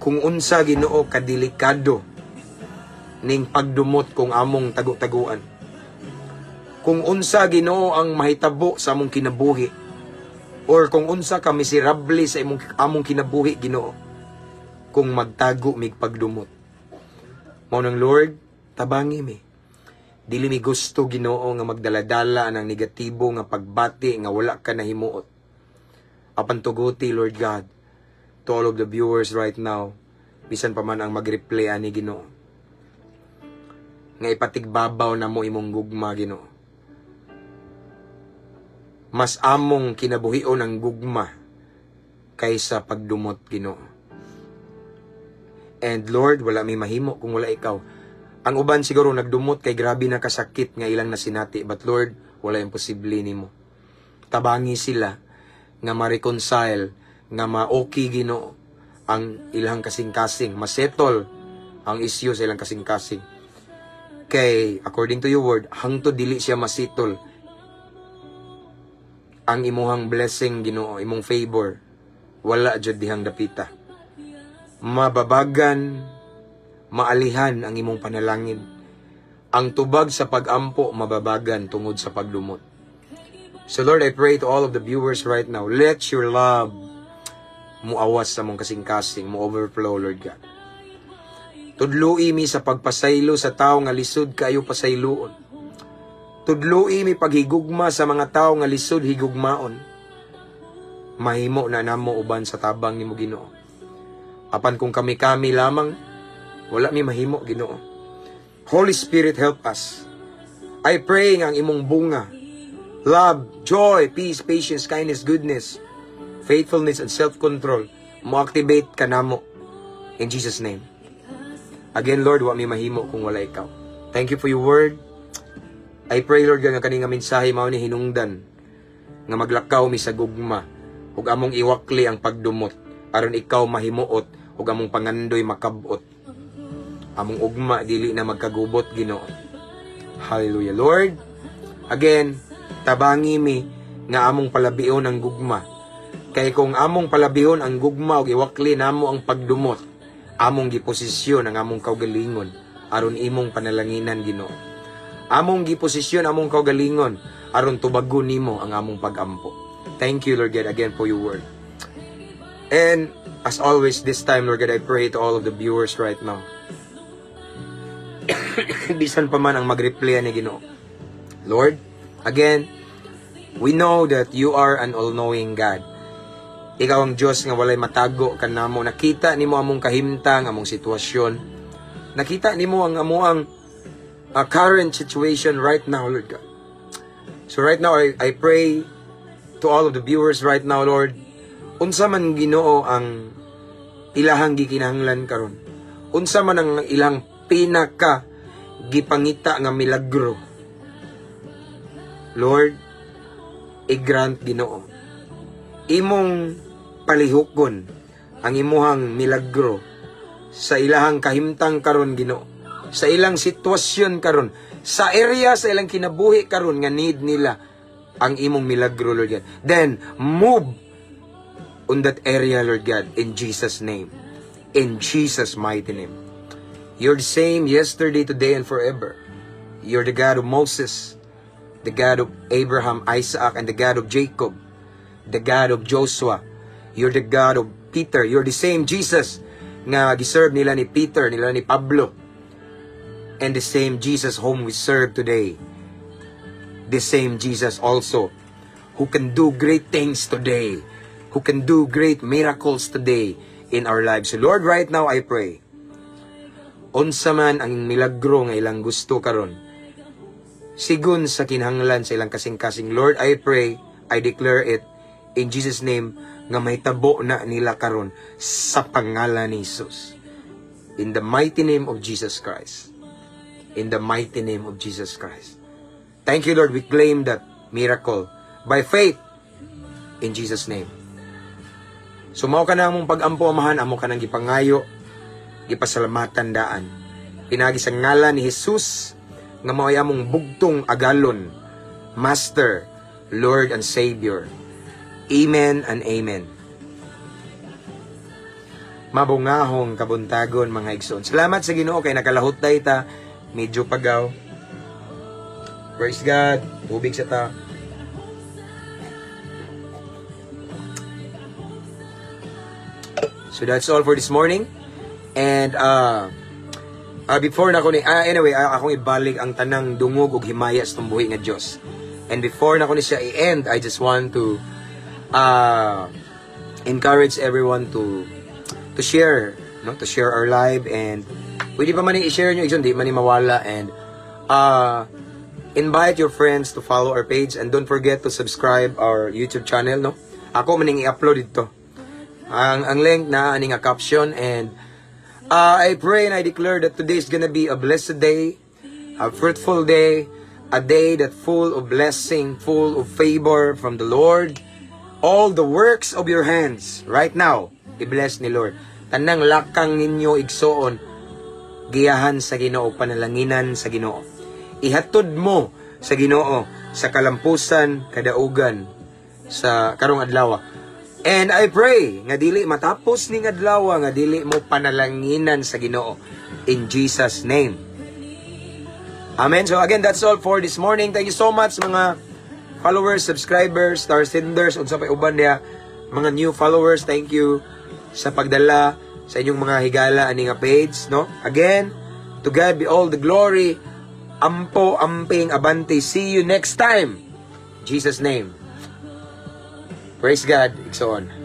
Kung unsa, Ginoo, kadelikado ning pagdumot kung among tagu-taguan. Kung unsa, Ginoo, ang mahitabo sa among kinabuhi. Or kung unsa ka miserable sa among kinabuhi, Ginoo, kung magtago mig pagdumot. Mao nang Lord, tabangi mi. Dili mi gusto, Ginoo, nga magdaladala ng negatibo nga pagbati nga wala ka nahimuot. Apan tuguti, Lord God, to all of the viewers right now, bisan pa man ang mag-replay ani, Ginoo, nga ipatigbabaw na mo imong gugma, Ginoo. Mas among kinabuhion ang gugma kaysa pagdumot, Ginoo. And Lord, wala may mahimo kung wala ikaw. Ang uban siguro nagdumot kay grabe na kasakit nga ilang nasinati, but Lord, wala imposible nimo. Tabangi sila nga ma-reconcile, nga ma-okay, Ginoo, ang ilang kasing-kasing, masettle ang issue sa ilang kasing-kasing. Kay, according to your word, hangtod dili siya masitol ang imuhang blessing, Ginoo, imong favor, wala jud dihang dapita. Mababagan, maalihan ang imong panalangin. Ang tubag sa pag-ampo, mababagan tungod sa pagdumot. So Lord, I pray to all of the viewers right now, let your love muawas sa mong kasing-kasing, mo overflow, Lord God. Tudlui mi sa pagpasaylo sa tao nga lisod kayo pasayloon. Tudlui mi paghigugma sa mga tao nga lisod higugmaon. Mahimo na namo uban sa tabang nimo, Ginoo. Apan kung kami-kami lamang, wala mi mahimo, Ginoo. Holy Spirit, help us. I pray nga ang imong bunga, love, joy, peace, patience, kindness, goodness, faithfulness, and self-control, mo-activate ka namo. In Jesus' name. Again, Lord, wa mi mahimo kung wala ikaw. Thank you for your word. I pray, Lord, nga kaning nga mensahe mao ni hinungdan, nga maglakaw mi sa gugma, ug among iwakli ang pagdumot, aron ikaw mahimuot, ug among pangandoy makabot. Among ugma, dili na magkagubot, Ginoo. Hallelujah. Lord, again, tabangi mi nga among palabion ang gugma. Kay kung among palabihon ang gugma ug iwakli namo ang pagdumot, among giposisyon ang among kaugalingon aron imong panalanginan, Ginoo. Among giposisyon among kaugalingon aron tubagon nimo ang among pag-ampo. Thank you, Lord God, again for your word. And as always, this time, Lord God, I pray to all of the viewers right now. Bisan pa man ang mag-replay ni Ginoo. Lord, again, we know that you are an all-knowing God. Ikaw ang Diyos nga walay matago kanamo. Nakita nimo among kahimtang, among sitwasyon. Nakita nimo ang amuang current situation right now, Lord God. So right now, I pray to all of the viewers right now, Lord, unsa man, Ginoo, ang ilahang gikinahanglan karon. Unsa man ang ilang pinaka gipangita nga milagro. Lord, i-grant, Ginoo, imong palihukon ang imuhang milagro sa ilahang kahimtang karon, Ginoo, sa ilang sitwasyon karon, sa area sa ilang kinabuhi karon nga need nila ang imong milagro, Lord God. Then move on that area, Lord God, in Jesus' name, in Jesus' mighty name. You're the same yesterday, today, and forever. You're the God of Moses, the God of Abraham, Isaac, and the God of Jacob, the God of Joshua. You're the God of Peter. You're the same Jesus nga giserve nila ni Peter, nila ni Pablo. And the same Jesus whom we serve today. The same Jesus also who can do great things today, who can do great miracles today in our lives. So Lord, right now I pray, unsa man ang milagro nga ilang gusto karon, sigun sa kinahanglan sa ilang kasing-kasing, Lord, I pray, I declare it In Jesus' name, nga may tabo na nila karon sa pangalan ni Jesus. In the mighty name of Jesus Christ. In the mighty name of Jesus Christ. Thank you, Lord. We claim that miracle by faith in Jesus' name. So, mao ka na mong pag-ampo, amahan, amo ka nang gipangayo, gipasalamatan daan. Pinagi sa ngalan ni Jesus, nga mao mong bugtong agalon, Master, Lord and Savior. Amen and amen. Mabungahong kabuntagon mga igsoon. Salamat sa Ginoo kay nakalahot tayo ta. Medyo pagaw. Praise God. Tubig sa ta. So that's all for this morning. And before na ko ni anyway, akong ibalik ang tanang dungog ug himaya sa tumbuhi nga Dios. And before na ko ni siya i-end, I just want to encourage everyone to share, no, to share our live, and pwede pa man i-share nyo, di man mawala, and invite your friends to follow our page, and don't forget to subscribe our YouTube channel, no. Ako maning i-upload dito ang link na aning caption, and I pray and I declare that today is gonna be a blessed day, a fruitful day, a day that full of blessing, full of favor from the Lord. All the works of your hands right now, i-bless ni Lord. Tanang lakang ninyo igsoon, giyahan sa Ginoo, panalanginan sa Ginoo. Ihatod mo sa Ginoo sa kalampusan, kadaugan sa karong adlaw. And I pray nga dili matapos ning adlaw nga dili mo panalanginan sa Ginoo, in Jesus name. Amen. So again, that's all for this morning. Thank you so much mga followers, subscribers, star senders, unsa pay uban dia, mga new followers. Thank you sa pagdala sa inyong mga higala ani nga page, no? Again, to God be all the glory. Ampo, amping, abante. See you next time. Jesus name. Praise God. Iksoon.